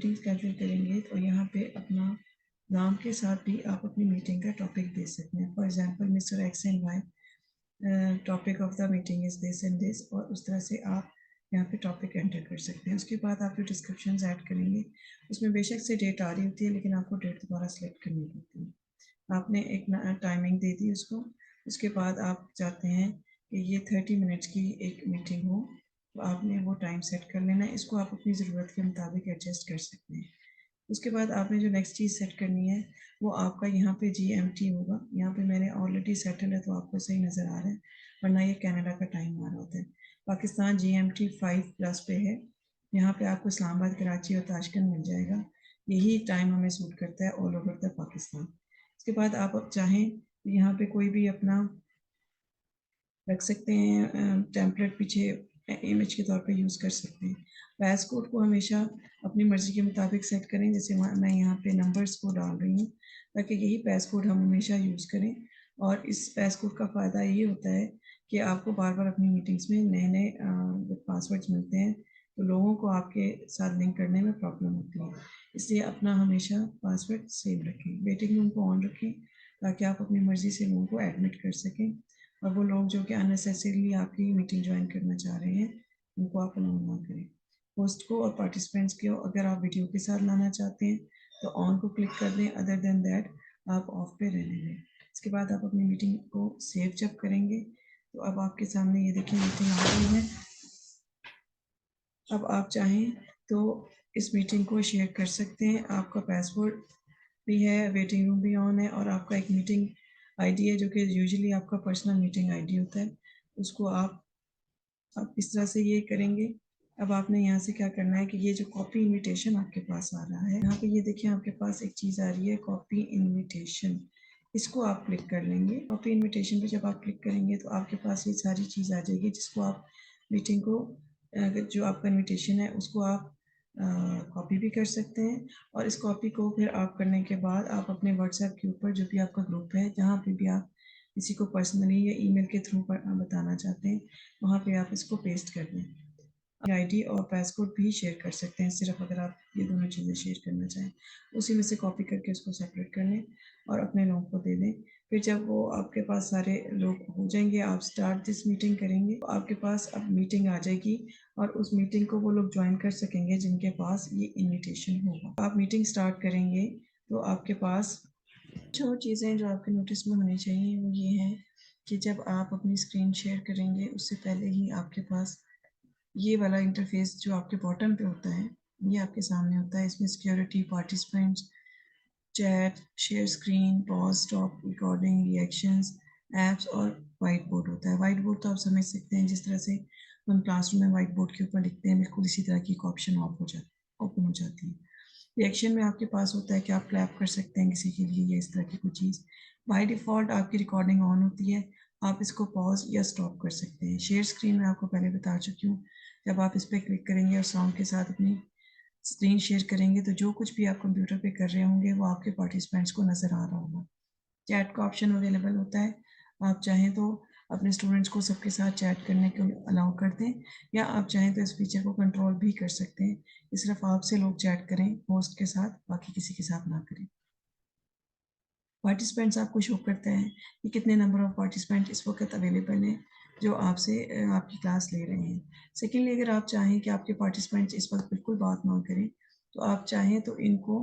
Meeting schedule करेंगे तो यहाँ पे अपना नाम के साथ भी आप अपनी मीटिंग का टॉपिक दे सकते हैं। For example mister X and Y, topic of the meeting is this and this, और उस तरह से आप यहाँ पे टॉपिक एंटर कर सकते हैं। उसके बाद आप जो डिस्क्रिप्शन ऐड करेंगे उसमें बेशक से डेट आ रही होती है, लेकिन आपको डेट दोबारा सेलेक्ट करनी पड़ती है। आपने एक टाइमिंग दे दी उसको, उसके बाद आप चाहते हैं कि ये 30 मिनट्स की एक मीटिंग हो, तो आपने वो टाइम सेट कर लेना है। इसको आप अपनी ज़रूरत के मुताबिक एडजस्ट कर सकते हैं। उसके बाद आपने जो नेक्स्ट चीज़ सेट करनी है वो आपका यहाँ पे GMT होगा। यहाँ पे मैंने ऑलरेडी सेटल है तो आपको सही नज़र आ रहा है, वरना ये कनाडा का टाइम आ रहा होता है। पाकिस्तान GMT 5+ पे है। यहाँ पे आपको इस्लामाबाद, कराची और ताशकंद मिल जाएगा। यही टाइम हमें सूट करता है ऑल ओवर द पाकिस्तान। उसके बाद आप अब चाहें तो यहाँ पे कोई भी अपना रख सकते हैं, टेम्पलेट पीछे इमेज के तौर पे यूज़ कर सकते हैं। पैस कोड को हमेशा अपनी मर्ज़ी के मुताबिक सेट करें। जैसे मैं यहाँ पे नंबर्स को डाल रही हूँ ताकि यही पैस कोड हम हमेशा यूज़ करें। और इस पैस कोड का फ़ायदा ये होता है कि आपको बार-बार अपनी मीटिंग्स में नए-नए जब पासवर्ड्स मिलते हैं तो लोगों को आपके साथ लिंक करने में प्रॉब्लम होती है। इसलिए अपना हमेशा पासवर्ड सेव रखें। वेटिंग रूम को ऑन रखें ताकि आप अपनी मर्ज़ी से लोगों को एडमिट कर सकें, और वो लोग जो कि अननेसेसरीली आपकी मीटिंग ज्वाइन करना चाह रहे हैं उनको आप अलाउ ना करें। होस्ट को और पार्टिसिपेंट्स को अगर आप वीडियो के साथ लाना चाहते हैं तो ऑन को क्लिक कर दें, अदर देन दैट आप ऑफ पे रहने दें। इसके बाद आप अपनी मीटिंग को सेव जब करेंगे तो अब आपके सामने ये देखिए मीटिंग आ गई है। अब आप चाहें तो इस मीटिंग को शेयर कर सकते हैं। आपका पासवर्ड भी है, वेटिंग रूम भी ऑन है, और आपका एक मीटिंग आईडी है जो कि यूजुअली आपका पर्सनल मीटिंग आईडी होता है। उसको आप इस तरह से ये करेंगे। अब आपने यहाँ से क्या करना है कि ये जो कॉपी इनविटेशन आपके पास आ रहा है, यहाँ पे ये देखिए आपके पास एक चीज़ आ रही है कॉपी इनविटेशन, इसको आप क्लिक कर लेंगे। कॉपी इनविटेशन पे जब आप क्लिक करेंगे तो आपके पास ये सारी चीज़ आ जाएगी जिसको आप मीटिंग को जो आपका इनविटेशन है उसको आप कॉपी भी कर सकते हैं। और इस कॉपी को फिर आप करने के बाद आप अपने व्हाट्सएप के ऊपर जो भी आपका ग्रुप है, जहाँ पे भी आप किसी को पर्सनली या ईमेल के थ्रू बताना चाहते हैं, वहाँ पे आप इसको पेस्ट कर दें। आईडी और पासकोड भी शेयर कर सकते हैं, सिर्फ अगर आप ये दोनों चीज़ें शेयर करना चाहें। उसी में से कॉपी करके उसको सेपरेट कर लें और अपने लोगों को दे दें। फिर जब वो आपके पास सारे लोग हो जाएंगे, आप स्टार्ट दिस मीटिंग करेंगे तो आपके पास अब मीटिंग आ जाएगी, और उस मीटिंग को वो लोग ज्वाइन कर सकेंगे जिनके पास ये इन्विटेशन होगा। आप मीटिंग स्टार्ट करेंगे तो आपके पास जो चीज़ें जो आपके नोटिस में होनी चाहिए वो ये है कि जब आप अपनी स्क्रीन शेयर करेंगे उससे पहले ही आपके पास ये वाला इंटरफेस जो आपके बॉटम पे होता है, ये आपके सामने होता है। इसमें security, participants, chat, share screen, pause, stop recording, reactions, apps और व्हाइट बोर्ड होता है। व्हाइट बोर्ड तो आप समझ सकते हैं जिस तरह से हम क्लासरूम में व्हाइट बोर्ड के ऊपर लिखते हैं, बिल्कुल इसी तरह की एक ऑप्शन ओपन हो जाती है। रिएक्शन में आपके पास होता है कि आप क्लैप कर सकते हैं किसी के लिए या इस तरह की कोई चीज़। बाय डिफ़ॉल्ट आपकी रिकॉर्डिंग ऑन होती है, आप इसको पॉज़ या स्टॉप कर सकते हैं। शेयर स्क्रीन में आपको पहले बता चुकी हूँ, जब आप इस पे क्लिक करेंगे और साउंड के साथ अपनी स्क्रीन शेयर करेंगे तो जो कुछ भी आप कंप्यूटर पे कर रहे होंगे वो आपके पार्टिसिपेंट्स को नज़र आ रहा होगा। चैट का ऑप्शन अवेलेबल होता है, आप चाहें तो अपने स्टूडेंट्स को सबके साथ चैट करने को अलाउ कर दें, या आप चाहें तो इस फीचर को कंट्रोल भी कर सकते हैं कि सिर्फ आपसे लोग चैट करें होस्ट के साथ, बाकी किसी के साथ ना करें। पार्टिसिपेंट्स आपको शो करते हैं कि कितने नंबर ऑफ पार्टिसिपेंट इस वक्त अवेलेबल हैं जो आपसे आपकी क्लास ले रहे हैं। सेकेंडली, अगर आप चाहें कि आपके पार्टिसिपेंट्स इस वक्त बिल्कुल बात ना करें तो आप चाहें तो इनको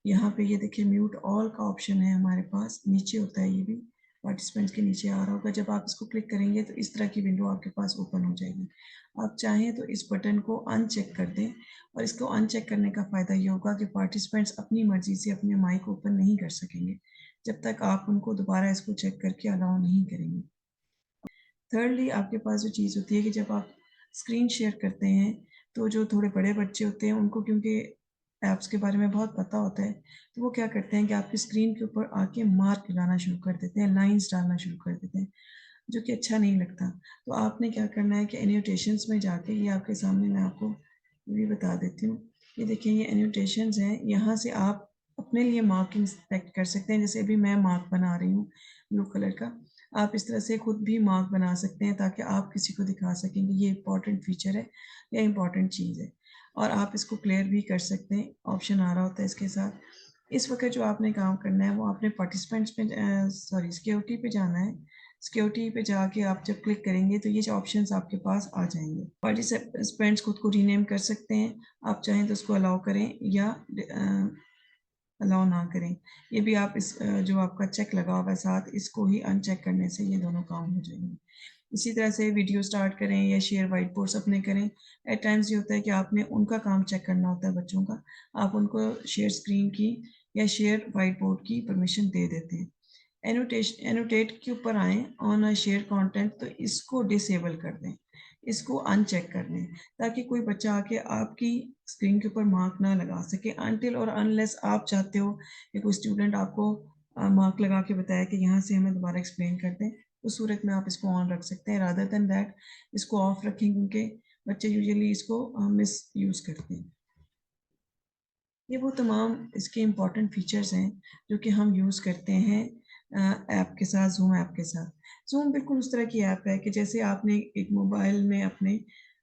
यहाँ पे ये देखिए म्यूट ऑल का ऑप्शन है हमारे पास, नीचे होता है ये भी, पार्टिसिपेंट्स के नीचे आ रहा होगा। जब आप इसको क्लिक करेंगे तो इस तरह की विंडो आपके पास ओपन हो जाएगी। आप चाहें तो इस बटन को अनचेक कर दें, और इसको अनचेक करने का फ़ायदा ये होगा कि पार्टिसिपेंट्स अपनी मर्ज़ी से अपने माइक ओपन नहीं कर सकेंगे, जब तक आप उनको दोबारा इसको चेक करके अलाउ नहीं करेंगे। थर्डली, आपके पास जो चीज़ होती है कि जब आप स्क्रीन शेयर करते हैं तो जो थोड़े बड़े बच्चे होते हैं उनको क्योंकि ऐप्स के बारे में बहुत पता होता है, तो वो क्या करते हैं कि आपकी स्क्रीन के ऊपर आके मार्क लगाना शुरू कर देते हैं, लाइन्स डालना शुरू कर देते हैं, जो कि अच्छा नहीं लगता। तो आपने क्या करना है कि एनोटेशंस में जाके, ये आपके सामने मैं आपको ये भी बता देती हूँ। ये देखिए ये एनोटेशंस हैं, यहाँ से आप अपने लिए मार्किंग सेलेक्ट कर सकते हैं। जैसे अभी मैं मार्क बना रही हूँ ब्लू कलर का, आप इस तरह से खुद भी मार्क बना सकते हैं ताकि आप किसी को दिखा सकें कि ये इम्पोर्टेंट फीचर है या इम्पोर्टेंट चीज़ है। और आप इसको क्लियर भी कर सकते हैं, ऑप्शन आ रहा होता है इसके साथ। इस वक़्त जो आपने काम करना है वो आपने पार्टिसिपेंट्स पे सॉरी सिक्योरिटी पे जाना है। सिक्योरिटी पे जाके आप जब क्लिक करेंगे तो ये जो ऑप्शंस आपके पास आ जाएँगे। पार्टिसिपेंट्स खुद को रीनेम कर सकते हैं, आप चाहें तो उसको अलाउ करें या अलाउ ना करें। ये भी आप जो आपका चेक लगा हुआ है साथ, इसको ही अनचेक करने से ये दोनों काम हो जाएँगे। इसी तरह से वीडियो स्टार्ट करें या शेयर व्हाइट बोर्ड्स अपने करें। एट टाइम्स ये होता है कि आपने उनका काम चेक करना होता है बच्चों का। आप उनको शेयर स्क्रीन की या शेयर व्हाइट बोर्ड की परमिशन दे देते हैं। एनोटेट के ऊपर आएँ ऑन अ शेयर कंटेंट तो इसको डिसेबल कर दें। इसको अनचेक कर दें ताकि कोई बच्चा आके आपकी स्क्रीन के ऊपर मार्क ना लगा सके अनटिल और अनलेस आप चाहते हो कि कोई स्टूडेंट आपको मार्क लगा के बताया कि यहाँ से हमें दोबारा एक्सप्लेन कर दें। उस सूरत में आप इसको ऑन रख सकते हैं रादर देन दैट इसको ऑफ रखें क्योंकि बच्चे यूजुअली इसको मिसयूज़ करते हैं। ये वो तमाम इसके इम्पोर्टेंट फीचर्स हैं जो कि हम यूज़ करते हैं ऐप के साथ, ज़ूम ऐप के साथ। ज़ूम बिल्कुल उस तरह की ऐप है कि जैसे आपने एक मोबाइल में अपने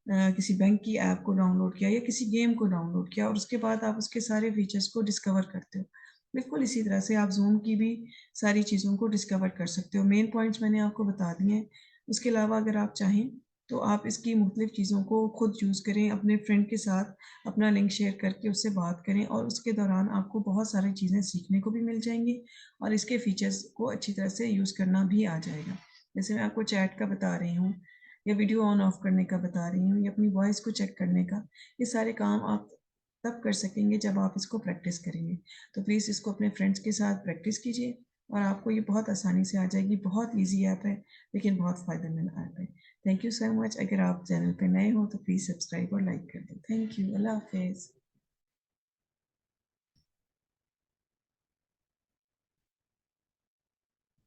किसी बैंक की ऐप को डाउनलोड किया या किसी गेम को डाउनलोड किया और उसके बाद आप उसके सारे फीचर्स को डिस्कवर करते हो। बिल्कुल इसी तरह से आप ज़ूम की भी सारी चीज़ों को डिस्कवर कर सकते हो। मेन पॉइंट्स मैंने आपको बता दिए हैं। उसके अलावा अगर आप चाहें तो आप इसकी मुख्तलिफ़ चीज़ों को खुद यूज़ करें, अपने फ्रेंड के साथ अपना लिंक शेयर करके उससे बात करें और उसके दौरान आपको बहुत सारी चीज़ें सीखने को भी मिल जाएँगी और इसके फीचर्स को अच्छी तरह से यूज़ करना भी आ जाएगा। जैसे मैं आपको चैट का बता रही हूँ या वीडियो ऑन ऑफ करने का बता रही हूँ या अपनी वॉइस को चेक करने का, ये सारे काम आप तब कर सकेंगे जब आप इसको प्रैक्टिस करेंगे। तो प्लीज़ इसको अपने फ्रेंड्स के साथ प्रैक्टिस कीजिए और आपको ये बहुत आसानी से आ जाएगी। बहुत ईज़ी ऐप है, लेकिन बहुत फ़ायदेमंद ऐप है। Thank you so much. अगर आप चैनल पे नए हो तो प्लीज़ सब्सक्राइब और लाइक कर दें। Thank you. अल्लाह हाफ़िज़।